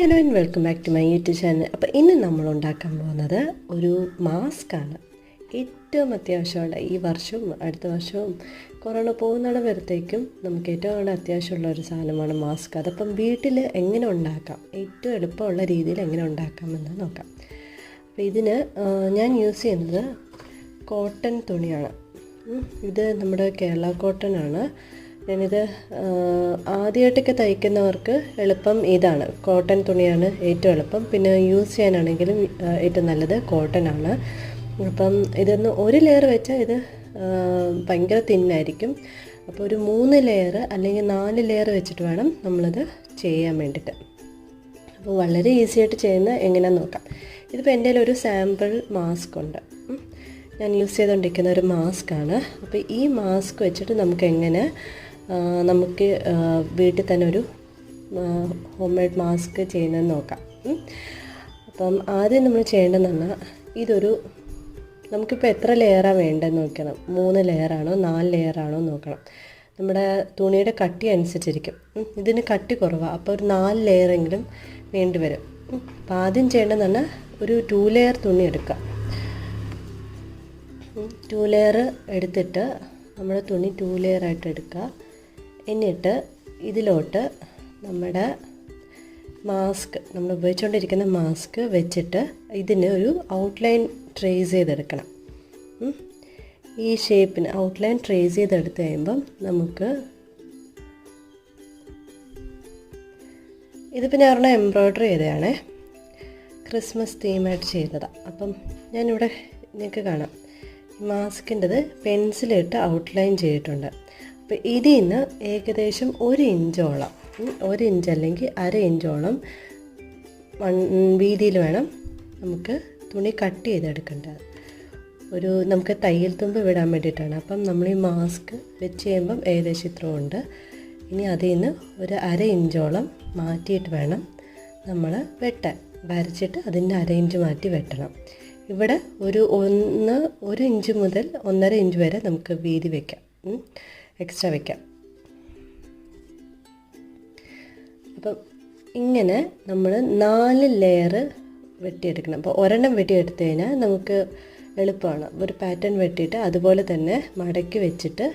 Hello and welcome back to my YouTube channel. അപ്പോൾ ഇന്ന് നമ്മൾ ഉണ്ടാക്കാൻ പോകുന്നത് ഒരു മാസ്കാണ്. ഏറ്റവും അത്യാവശ്യമുള്ള ഈ വർഷവും അടുത്ത വർഷവും കൊറോണ പോകുന്നിട വരത്തേക്കും നമുക്ക് ഏറ്റവും കൂടുതൽ അത്യാവശ്യമുള്ള ഒരു സാധനമാണ് മാസ്ക്. അതപ്പം വീട്ടിൽ എങ്ങനെ ഉണ്ടാക്കാം, ഏറ്റവും എളുപ്പമുള്ള രീതിയിൽ എങ്ങനെ ഉണ്ടാക്കാമെന്ന് നോക്കാം. അപ്പോൾ ഇതിന് ഞാൻ യൂസ് ചെയ്യുന്നത് കോട്ടൺ തുണിയാണ്. ഇത് നമ്മുടെ കേരള കോട്ടൺ ആണ്. ഞാനിത് ആദ്യമായിട്ടൊക്കെ തയ്ക്കുന്നവർക്ക് എളുപ്പം ഇതാണ്, കോട്ടൺ തുണിയാണ് ഏറ്റവും എളുപ്പം. പിന്നെ യൂസ് ചെയ്യാനാണെങ്കിലും ഏറ്റവും നല്ലത് കോട്ടൺ ആണ്. അപ്പം ഇതൊന്ന് ഒരു ലെയർ വെച്ചാൽ ഇത് ഭയങ്കര തിന്നായിരിക്കും. അപ്പോൾ ഒരു 3 ലെയർ അല്ലെങ്കിൽ 4 ലെയർ വെച്ചിട്ട് വേണം നമ്മളിത് ചെയ്യാൻ വേണ്ടിയിട്ട്. അപ്പോൾ വളരെ ഈസി ആയിട്ട് ചെയ്യുന്ന എങ്ങനെയാണെന്ന് നോക്കാം. ഇതിപ്പോൾ എൻ്റെ ഒരു സാമ്പിൾ മാസ്ക് ഉണ്ട്. ഞാൻ യൂസ് ചെയ്തുകൊണ്ടിരിക്കുന്ന ഒരു മാസ്കാണ്. അപ്പോൾ ഈ മാസ്ക് വെച്ചിട്ട് നമുക്ക് വീട്ടിൽ തന്നെ ഒരു ഹോം മെയ്ഡ് മാസ്ക് ചെയ്യുന്നതെന്ന് നോക്കാം. അപ്പം ആദ്യം നമ്മൾ ചെയ്യേണ്ടതെന്ന് പറഞ്ഞാൽ നമുക്കിപ്പോൾ എത്ര ലെയറാണ് വേണ്ടതെന്ന് നോക്കണം. 3 ലെയറാണോ 4 ലെയറാണോ നോക്കണം. നമ്മുടെ തുണിയുടെ കട്ടി അനുസരിച്ചിരിക്കും. ഇതിന് കട്ടി കുറവാണ്, അപ്പോൾ ഒരു 4 ലെയറെങ്കിലും വേണ്ടി വരും. അപ്പോൾ ആദ്യം ചെയ്യേണ്ടതെന്ന് പറഞ്ഞാൽ ഒരു 2 ലെയർ തുണി എടുക്കുക. 2 ലെയർ എടുത്തിട്ട് നമ്മുടെ തുണി 2 ലെയറായിട്ട് എടുക്കുക. എന്നിട്ട് ഇതിലോട്ട് നമ്മുടെ മാസ്ക്, നമ്മൾ ഉപയോഗിച്ചുകൊണ്ടിരിക്കുന്ന മാസ്ക് വെച്ചിട്ട് ഇതിന് ഒരു ഔട്ട്ലൈൻ ട്രേസ് ചെയ്തെടുക്കണം. ഈ ഷേപ്പിന് ഔട്ട്ലൈൻ ട്രേസ് ചെയ്തെടുത്ത് കഴിയുമ്പം നമുക്ക് ഇതിപ്പോൾ ഞാൻ ഒരെണ്ണം എംബ്രോയ്ഡറി ചെയ്തതാണേ, ക്രിസ്മസ് തീമായിട്ട് ചെയ്തതാണ്. അപ്പം ഞാനിവിടെ നിങ്ങൾക്ക് കാണാം മാസ്കിൻ്റെത് പെൻസിലിട്ട് ഔട്ട്ലൈൻ ചെയ്തിട്ടുണ്ട്. അപ്പോൾ ഇതിൽ നിന്ന് ഏകദേശം 1 ഇഞ്ചോളം, 1 ഇഞ്ച് അല്ലെങ്കിൽ 1/2 ഇഞ്ചോളം വീതിയിൽ വേണം നമുക്ക് തുണി കട്ട് ചെയ്തെടുക്കേണ്ടത്. നമുക്ക് തയ്യൽ തുമ്പ് വിടാൻ വേണ്ടിയിട്ടാണ്. അപ്പം നമ്മൾ ഈ മാസ്ക് വെച്ച് കഴിയുമ്പം ഏകദേശം ഇത്ര ഉണ്ട്. ഇനി അതിൽ നിന്ന് ഒരു 1/2 ഇഞ്ചോളം മാറ്റിയിട്ട് വേണം നമ്മൾ വെട്ടാൻ. വരച്ചിട്ട് അതിൻ്റെ 1/2 ഇഞ്ച് മാറ്റി വെട്ടണം. ഇവിടെ ഒരു 1 ഇഞ്ച് മുതൽ 1.5 ഇഞ്ച് വരെ നമുക്ക് വീതി വയ്ക്കാം, എക്സ്ട്രാ വയ്ക്കാം. അപ്പം ഇങ്ങനെ നമ്മൾ 4 ലെയർ വെട്ടിയെടുക്കണം. അപ്പോൾ ഒരെണ്ണം വെട്ടിയെടുത്ത് കഴിഞ്ഞാൽ നമുക്ക് എളുപ്പമാണ്. ഒരു പാറ്റേൺ വെട്ടിയിട്ട് അതുപോലെ തന്നെ മടക്കി വെച്ചിട്ട്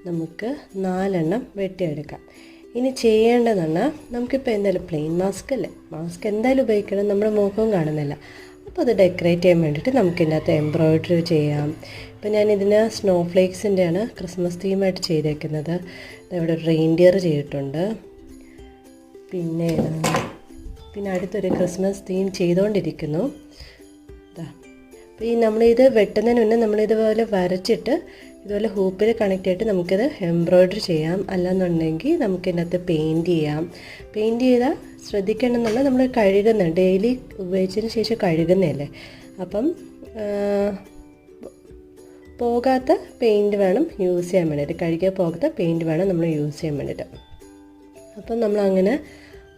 നമുക്ക് 4 എണ്ണം വെട്ടിയെടുക്കാം. ഇനി ചെയ്യേണ്ടതെന്ന് നമുക്കിപ്പോൾ എന്തായാലും പ്ലെയിൻ മാസ്ക് അല്ലേ, മാസ്ക് എന്തായാലും ഉപയോഗിക്കണം, നമ്മുടെ മുഖവും കാണുന്നില്ല. അപ്പോൾ അത് ഡെക്കറേറ്റ് ചെയ്യാൻ വേണ്ടിയിട്ട് നമുക്കിതിനകത്ത് എംബ്രോയ്ഡറി ചെയ്യാം. ഇപ്പോൾ ഞാനിതിന് സ്നോ ഫ്ലേക്സിൻ്റെയാണ് ക്രിസ്മസ് തീമായിട്ട് ചെയ്തേക്കുന്നത്. ഇവിടെ ഒരു റെയിൻഡിയർ ചെയ്തിട്ടുണ്ട്. പിന്നെ അടുത്തൊരു ക്രിസ്മസ് തീം ചെയ്തുകൊണ്ടിരിക്കുന്നു. അപ്പോൾ നമ്മളിത് വെട്ടുന്നതിന് മുന്നേ നമ്മളിതുപോലെ വരച്ചിട്ട് ഇതുപോലെ ഹൂപ്പിൽ കണക്ട് ചെയ്തിട്ട് നമുക്കിത് എംബ്രോയ്ഡറി ചെയ്യാം. അല്ലാന്നുണ്ടെങ്കിൽ നമുക്കിതിനകത്ത് പെയിൻറ്റ് ചെയ്യാം. പെയിൻറ്റ് ചെയ്താൽ ശ്രദ്ധിക്കേണ്ടതെന്നുള്ള നമ്മൾ ഡെയിലി ഉപയോഗിച്ചതിന് ശേഷം കഴുകുന്നതല്ലേ, അപ്പം പോകാത്ത പെയിൻറ്റ് വേണം യൂസ് ചെയ്യാൻ വേണ്ടിയിട്ട്, കഴുകിയാൽ പോകാത്ത പെയിൻറ്റ് വേണം നമ്മൾ യൂസ് ചെയ്യാൻ വേണ്ടിയിട്ട്. അപ്പം നമ്മളങ്ങനെ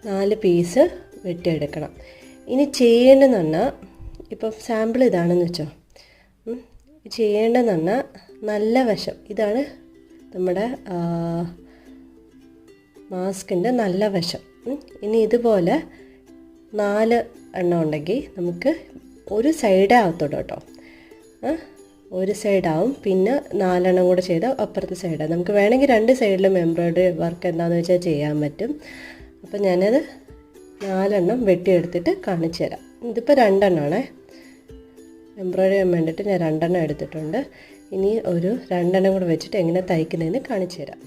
4 പീസ് വെട്ടിയെടുക്കണം. ഇനി ചെയ്യേണ്ടതെന്ന് പറഞ്ഞാൽ ഇപ്പോൾ സാമ്പിൾ ഇതാണെന്ന് വെച്ചോ, ചെയ്യേണ്ടതെന്ന് പറഞ്ഞാൽ നല്ല വശം ഇതാണ് നമ്മുടെ മാസ്കിൻ്റെ നല്ല വശം. ഇനി ഇതുപോലെ 4 എണ്ണം ഉണ്ടെങ്കിൽ നമുക്ക് ഒരു സൈഡേ ആവത്തുള്ളൂ കേട്ടോ, ഒരു സൈഡാവും. പിന്നെ 4 എണ്ണം കൂടെ ചെയ്താൽ അപ്പുറത്തെ സൈഡാണ്. നമുക്ക് വേണമെങ്കിൽ 2 സൈഡിലും എംബ്രോയ്ഡറി വർക്ക് എന്താണെന്ന് വെച്ചാൽ ചെയ്യാൻ പറ്റും. അപ്പം ഞാനത് 4 എണ്ണം വെട്ടിയെടുത്തിട്ട് കാണിച്ചു തരാം. ഇതിപ്പോൾ 2 എണ്ണമാണേ, എംബ്രോയ്ഡറി ചെയ്യാൻ വേണ്ടിയിട്ട് ഞാൻ 2 എണ്ണം എടുത്തിട്ടുണ്ട്. ഇനി ഒരു 2 എണ്ണം കൂടെ വെച്ചിട്ട് എങ്ങനെ തയ്ക്കുന്നതെന്ന് കാണിച്ചു തരാം.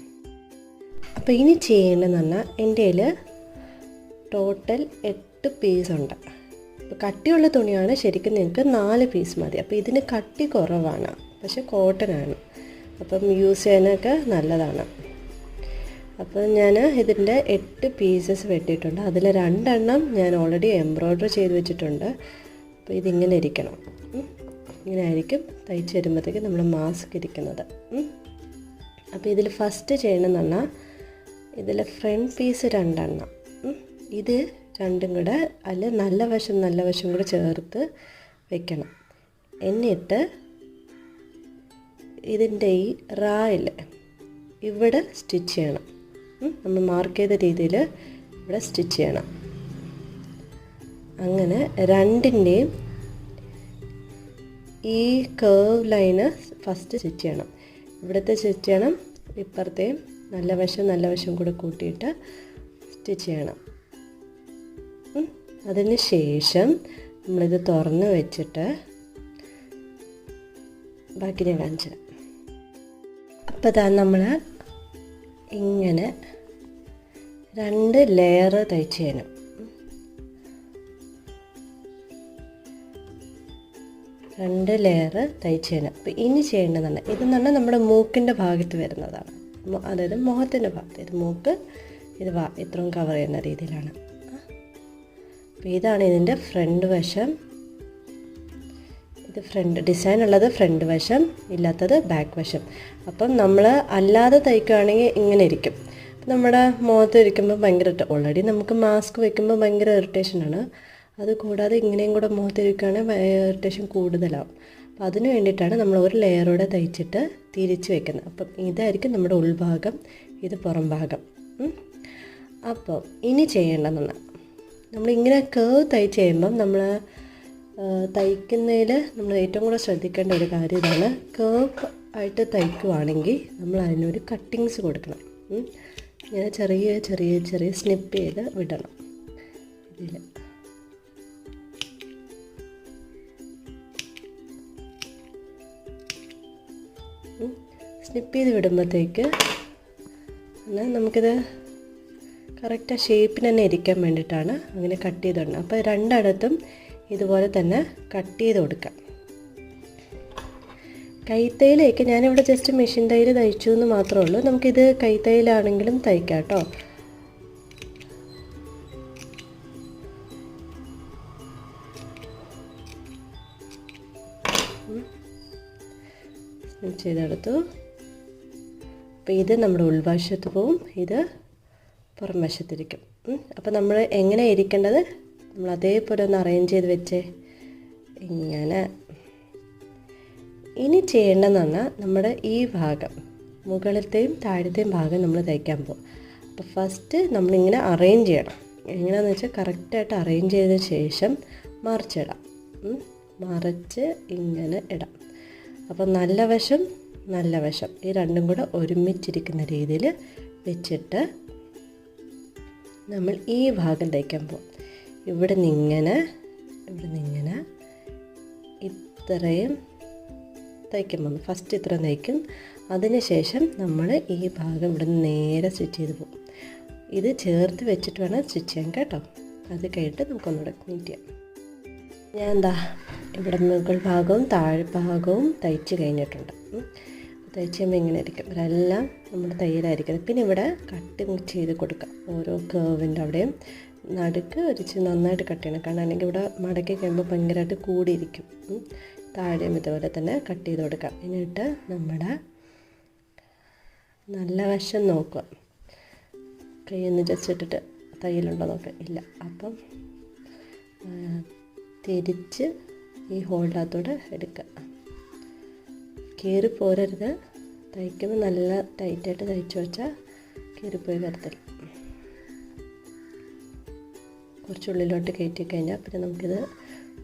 അപ്പോൾ ഇനി ചെയ്യേണ്ടതെന്ന് പറഞ്ഞാൽ എൻ്റെ കയ്യിൽ ടോട്ടൽ 8 പീസുണ്ട്. അപ്പോൾ കട്ടിയുള്ള തുണിയാണ്, ശരിക്കും നിങ്ങൾക്ക് 4 പീസ് മതി. അപ്പോൾ ഇതിന് കട്ടി കുറവാണ്, പക്ഷെ കോട്ടനാണ്, അപ്പം യൂസ് ചെയ്യാനൊക്കെ നല്ലതാണ്. അപ്പോൾ ഞാൻ ഇതിൻ്റെ 8 പീസസ് വെട്ടിയിട്ടുണ്ട്. അതിൽ 2 എണ്ണം ഞാൻ ഓൾറെഡി എംബ്രോയ്ഡറി ചെയ്ത് വെച്ചിട്ടുണ്ട്. അപ്പോൾ ഇതിങ്ങനെ ഇരിക്കണം, ഇങ്ങനെ ആയിരിക്കും തയ്ച്ച് വരുമ്പോഴത്തേക്ക് നമ്മൾ മാസ്ക് ഇരിക്കുന്നത്. അപ്പോൾ ഇതിൽ ഫസ്റ്റ് ചെയ്യണമെന്ന് പറഞ്ഞാൽ ഇതിൽ ഫ്രണ്ട് പീസ് 2 എണ്ണം, ഇത് രണ്ടും കൂടെ അതിൽ നല്ല വശം കൂടെ ചേർത്ത് വെക്കണം. എന്നിട്ട് ഇതിൻ്റെ ഈ റായിൽ ഇവിടെ സ്റ്റിച്ച് ചെയ്യണം. നമ്മൾ മാർക്ക് ചെയ്ത രീതിയിൽ ഇവിടെ സ്റ്റിച്ച് ചെയ്യണം. അങ്ങനെ രണ്ടിൻ്റെയും ഈ കേർവ് ലൈന് ഫസ്റ്റ് സ്റ്റിച്ച് ചെയ്യണം. ഇവിടുത്തെ സ്റ്റിച്ച് ചെയ്യണം, ഇപ്പുറത്തെയും നല്ല വശം കൂടെ കൂട്ടിയിട്ട് സ്റ്റിച്ച് ചെയ്യണം. അതിന് ശേഷം നമ്മളിത് തുറന്ന് വെച്ചിട്ട് ബാക്കി ഞാൻ കാണിച്ചു തരാം. അപ്പോൾ ഇതാ നമ്മൾ ഇങ്ങനെ 2 ലെയർ തയ്ച്ച് ചെയ്യണം. 2 ലെയർ തയ്ച്ച് ചെയ്യണം. അപ്പോൾ ഇനി ചെയ്യേണ്ടതാണ് ഇതെന്ന് പറഞ്ഞാൽ നമ്മുടെ മൂക്കിൻ്റെ ഭാഗത്ത് വരുന്നതാണ്, അതായത് മുഖത്തിൻ്റെ ഭാഗത്ത്. ഇത് മൂക്ക്, ഇത് ഇത്രയും കവർ ചെയ്യുന്ന രീതിയിലാണ്. അപ്പോൾ ഇതാണ് ഇതിൻ്റെ ഫ്രണ്ട് വശം. ഇത് ഫ്രണ്ട് ഡിസൈൻ ഉള്ളത് ഫ്രണ്ട് വശം, ഇല്ലാത്തത് ബാക്ക് വശം. അപ്പം നമ്മൾ അല്ലാതെ തയ്ക്കുകയാണെങ്കിൽ ഇങ്ങനെ ഇരിക്കും. നമ്മുടെ മുഖത്ത് ഇരിക്കുമ്പോൾ ഭയങ്കര ഓൾറെഡി നമുക്ക് മാസ്ക് വയ്ക്കുമ്പോൾ ഭയങ്കര ഇറിറ്റേഷനാണ്. അത് കൂടാതെ ഇങ്ങനെയും കൂടെ മുഖത്ത് ഇരിക്കുകയാണെങ്കിൽ ഇറിറ്റേഷൻ കൂടുതലാവും. അപ്പോൾ അതിന് വേണ്ടിയിട്ടാണ് നമ്മൾ ഒരു ലെയറോടെ തയ്ച്ചിട്ട് തിരിച്ച് വെക്കുന്നത്. അപ്പം ഇതായിരിക്കും നമ്മുടെ ഉൾഭാഗം, ഇത് പുറം ഭാഗം. അപ്പോൾ ഇനി ചെയ്യേണ്ടതെന്ന് നമ്മളിങ്ങനെ കേർവ് തയ്ച്ച് ചെയ്യുമ്പം നമ്മൾ തയ്ക്കുന്നതിൽ നമ്മൾ ഏറ്റവും കൂടെ ശ്രദ്ധിക്കേണ്ട ഒരു കാര്യം ഇതാണ്. കേർവ് ആയിട്ട് തയ്ക്കുവാണെങ്കിൽ നമ്മൾ അതിനൊരു കട്ടിങ്സ് കൊടുക്കണം. ഇങ്ങനെ ചെറിയ സ്നിപ്പ് ചെയ്ത് വിടണം. ഇതിൽ സ്നിപ്പ് ചെയ്ത് വിടുമ്പോഴത്തേക്ക് നമുക്കിത് കറക്റ്റ് ആ ഷേപ്പിന് തന്നെ ഇരിക്കാൻ വേണ്ടിയിട്ടാണ് അങ്ങനെ കട്ട് ചെയ്തിടണം. അപ്പോൾ രണ്ടിടത്തും ഇതുപോലെ തന്നെ കട്ട് ചെയ്ത് കൊടുക്കാം. കൈത്തൈയിലേക്ക് ഞാനിവിടെ ജസ്റ്റ് മെഷീൻ തയ്യൽ തയ്ച്ചു എന്ന് മാത്രമേ ഉള്ളൂ. നമുക്കിത് കൈത്തൈയിലാണെങ്കിലും തയ്ക്കാം കേട്ടോ. സ്റ്റിച്ച് ചെയ്തെടുത്തു. അപ്പോൾ ഇത് നമ്മുടെ ഉൾവശത്ത് പോവും, ഇത് പുറം വശത്തിരിക്കും. അപ്പോൾ നമ്മൾ എങ്ങനെ ഇരിക്കേണ്ടത് നമ്മൾ അതേപോലെ ഒന്ന് അറേഞ്ച് ചെയ്ത് വെച്ചേ. ഇങ്ങനെ ഇനി ചെയ്യേണ്ടതെന്ന് പറഞ്ഞാൽ നമ്മുടെ ഈ ഭാഗം, മുകളിലത്തെയും താഴത്തെയും ഭാഗം നമ്മൾ തയ്ക്കാൻ പോകും. അപ്പോൾ ഫസ്റ്റ് നമ്മളിങ്ങനെ അറേഞ്ച് ചെയ്യണം. എങ്ങനെയാണെന്ന് വെച്ചാൽ കറക്റ്റായിട്ട് അറേഞ്ച് ചെയ്തതിന് ശേഷം മറിച്ചിടാം. മറിച്ച് ഇങ്ങനെ ഇടാം. അപ്പോൾ നല്ല വശം ഈ രണ്ടും കൂടെ ഒരുമിച്ചിരിക്കുന്ന രീതിയിൽ വെച്ചിട്ട് നമ്മൾ ഈ ഭാഗം തയ്ക്കാൻ പോകും. ഇവിടെ നിന്നിങ്ങനെ ഇത്രയും തയ്ക്കുമ്പോൾ ഫസ്റ്റ് ഇത്രയും തയ്ക്കും. അതിനുശേഷം നമ്മൾ ഈ ഭാഗം ഇവിടെ നിന്ന് നേരെ സ്റ്റിച്ച് ചെയ്ത് പോകും. ഇത് ചേർത്ത് വെച്ചിട്ട് വേണം സ്റ്റിച്ച് ചെയ്യാൻ കേട്ടോ. അത് കഴിഞ്ഞിട്ട് നമുക്കൊന്നുകൂടെ നീറ്റ് ചെയ്യാം. ഞാൻ ഇവിടെ മുകൾ ഭാഗവും താഴ്ഭാഗവും തയ്ച്ച് കഴിഞ്ഞിട്ടുണ്ട്. തയ്ച്ച് കഴിയുമ്പോൾ ഇങ്ങനെ ഇരിക്കും. ഇവരെല്ലാം നമ്മുടെ തയ്യലായിരിക്കുന്നത്. പിന്നെ ഇവിടെ കട്ടിങ് ചെയ്ത് കൊടുക്കാം. ഓരോ കേർവിൻ്റെ അവിടെയും നടുക്ക് നന്നായിട്ട് കട്ട് ചെയ്യണം. കാരണം അല്ലെങ്കിൽ ഇവിടെ മടക്കി കഴിയുമ്പോൾ ഭയങ്കരമായിട്ട് കൂടിയിരിക്കും. താഴെയും ഇതുപോലെ തന്നെ കട്ട് ചെയ്ത് കൊടുക്കാം. എന്നിട്ട് നമ്മുടെ നല്ല വശം നോക്കുക. കൈയൊന്ന് ജസ്റ്റ് ഇട്ടിട്ട് തയ്യലുണ്ടോ നോക്കുക. ഇല്ല. അപ്പം തിരിച്ച് ഈ ഹോൾഡകത്തോടെ എടുക്കുക. കീറിപ്പോരരുത്. തയ്ക്കുമ്പോൾ നല്ല ടൈറ്റായിട്ട് തയ്ച്ചു വെച്ചാൽ കീറിപ്പോയി വരത്തില്ല. കുറച്ചുള്ളിലോട്ട് കയറ്റി കഴിഞ്ഞാൽ പിന്നെ നമുക്കിത്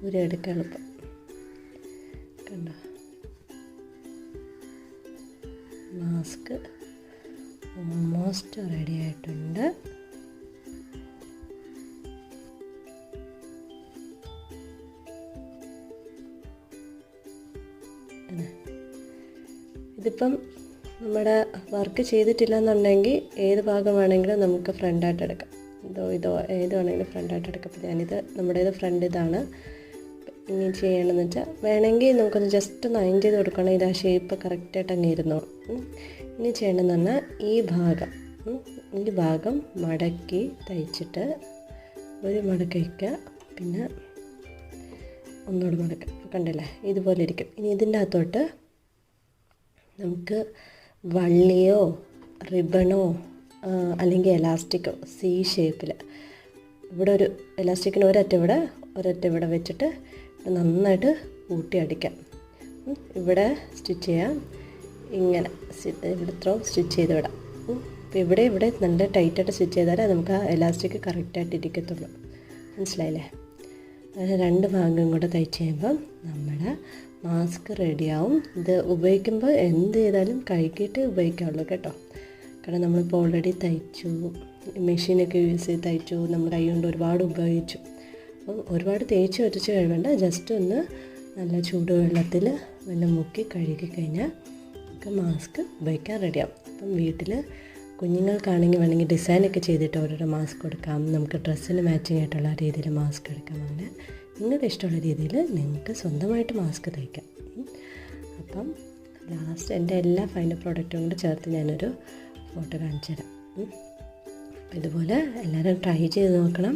ഉരെടുക്കാൻ എളുപ്പം. കണ്ടോ, മാസ്ക് ഓൾമോസ്റ്റ് റെഡി ആയിട്ടുണ്ട്. ഇതിപ്പം നമ്മുടെ വർക്ക് ചെയ്തിട്ടില്ല എന്നുണ്ടെങ്കിൽ ഏത് ഭാഗം വേണമെങ്കിലും നമുക്ക് ഫ്രണ്ടായിട്ട് എടുക്കാം. ഇതോ ഏത് വേണമെങ്കിലും ഫ്രണ്ടായിട്ട് എടുക്കാം. അപ്പോൾ ഞാനിത് നമ്മുടേത് ഫ്രണ്ട് ഇതാണ്. ഇനി ചെയ്യണമെന്ന് വെച്ചാൽ വേണമെങ്കിൽ നമുക്കൊന്ന് ജസ്റ്റ് ഒന്ന് അയൺ ചെയ്ത് കൊടുക്കുകയാണെങ്കിൽ ഇത് ആ ഷേപ്പ് കറക്റ്റായിട്ട് അങ്ങ് ഇരുന്നോളും. ഇനി ചെയ്യണമെന്ന് പറഞ്ഞാൽ ഈ ഭാഗം മടക്കി തയ്ച്ചിട്ട് ഒരു മടക്കി വയ്ക്കുക, പിന്നെ ഒന്നുകൂടി മടക്കുക. കണ്ടില്ലേ, ഇതുപോലെ ഇരിക്കും. ഇനി ഇതിൻ്റെ അകത്തോട്ട് നമുക്ക് വള്ളിയോ റിബണോ അല്ലെങ്കിൽ എലാസ്റ്റിക്കോ സി ഷേപ്പിൽ ഇവിടെ ഒരു എലാസ്റ്റിക്കിന് ഒരറ്റ ഇവിടെ വെച്ചിട്ട് നന്നായിട്ട് കൂട്ടി അടിക്കാം. ഇവിടെ സ്റ്റിച്ച് ചെയ്യാം. ഇങ്ങനെ ഇവിടെ ഇത്രയും സ്റ്റിച്ച് ചെയ്ത് വിടാം. അപ്പോൾ ഇവിടെ നല്ല ടൈറ്റായിട്ട് സ്റ്റിച്ച് ചെയ്താലേ നമുക്ക് ആ എലാസ്റ്റിക് കറക്റ്റായിട്ട് ഇരിക്കത്തുള്ളൂ. മനസ്സിലായില്ലേ? അങ്ങനെ 2 ഭാഗം കൂടെ തയ്ച്ച് കഴിയുമ്പം നമ്മുടെ മാസ്ക് റെഡിയാവും. ഇത് ഉപയോഗിക്കുമ്പോൾ എന്ത് ചെയ്താലും കഴുകിയിട്ട് ഉപയോഗിക്കാവുള്ളൂ കേട്ടോ. കാരണം നമ്മളിപ്പോൾ ഓൾറെഡി തയ്ച്ചു, മെഷീനൊക്കെ യൂസ് ചെയ്ത് തയ്ച്ചു, നമ്മൾ കൈ കൊണ്ട് ഒരുപാട് ഉപയോഗിച്ചു. അപ്പം ഒരുപാട് തേച്ച് വരച്ച് കഴിവേണ്ട, ജസ്റ്റ് ഒന്ന് നല്ല ചൂടുവെള്ളത്തിൽ മുക്കി കഴുകി കഴിഞ്ഞാൽ നമുക്ക് മാസ്ക് ഉപയോഗിക്കാൻ റെഡിയാവും. അപ്പം വീട്ടിൽ കുഞ്ഞുങ്ങൾക്കാണെങ്കിൽ വേണമെങ്കിൽ ഡിസൈനൊക്കെ ചെയ്തിട്ട് ഓരോരോ മാസ്ക് കൊടുക്കാം, നമുക്ക് ഡ്രസ്സിന് മാച്ചിങ് ആയിട്ടുള്ള രീതിയിൽ മാസ്ക് എടുക്കാം. അങ്ങനെ നിങ്ങളുടെ ഇഷ്ടമുള്ള രീതിയിൽ നിങ്ങൾക്ക് സ്വന്തമായിട്ട് മാസ്ക് തയ്ക്കാം. അപ്പം ലാസ്റ്റ് എൻ്റെ എല്ലാ ഫൈനൽ പ്രോഡക്റ്റും കൂടെ ചേർത്ത് ഞാനൊരു ഫോട്ടോ കാണിച്ചു തരാം. ഇതുപോലെ എല്ലാവരും ട്രൈ ചെയ്ത് നോക്കണം.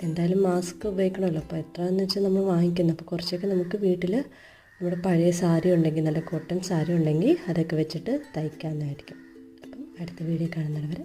എന്തായാലും മാസ്ക് ഉപയോഗിക്കണമല്ലോ. അപ്പോൾ എത്രയെന്ന് വെച്ചാൽ നമ്മൾ വാങ്ങിക്കുന്നത്. അപ്പോൾ കുറച്ചൊക്കെ നമുക്ക് വീട്ടിൽ നമ്മുടെ പഴയ സാരി ഉണ്ടെങ്കിൽ, നല്ല കോട്ടൺ സാരി ഉണ്ടെങ്കിൽ അതൊക്കെ വെച്ചിട്ട് തയ്ക്കാമെന്നായിരിക്കും. അപ്പം അടുത്ത വീഡിയോ കാണുന്നവരെ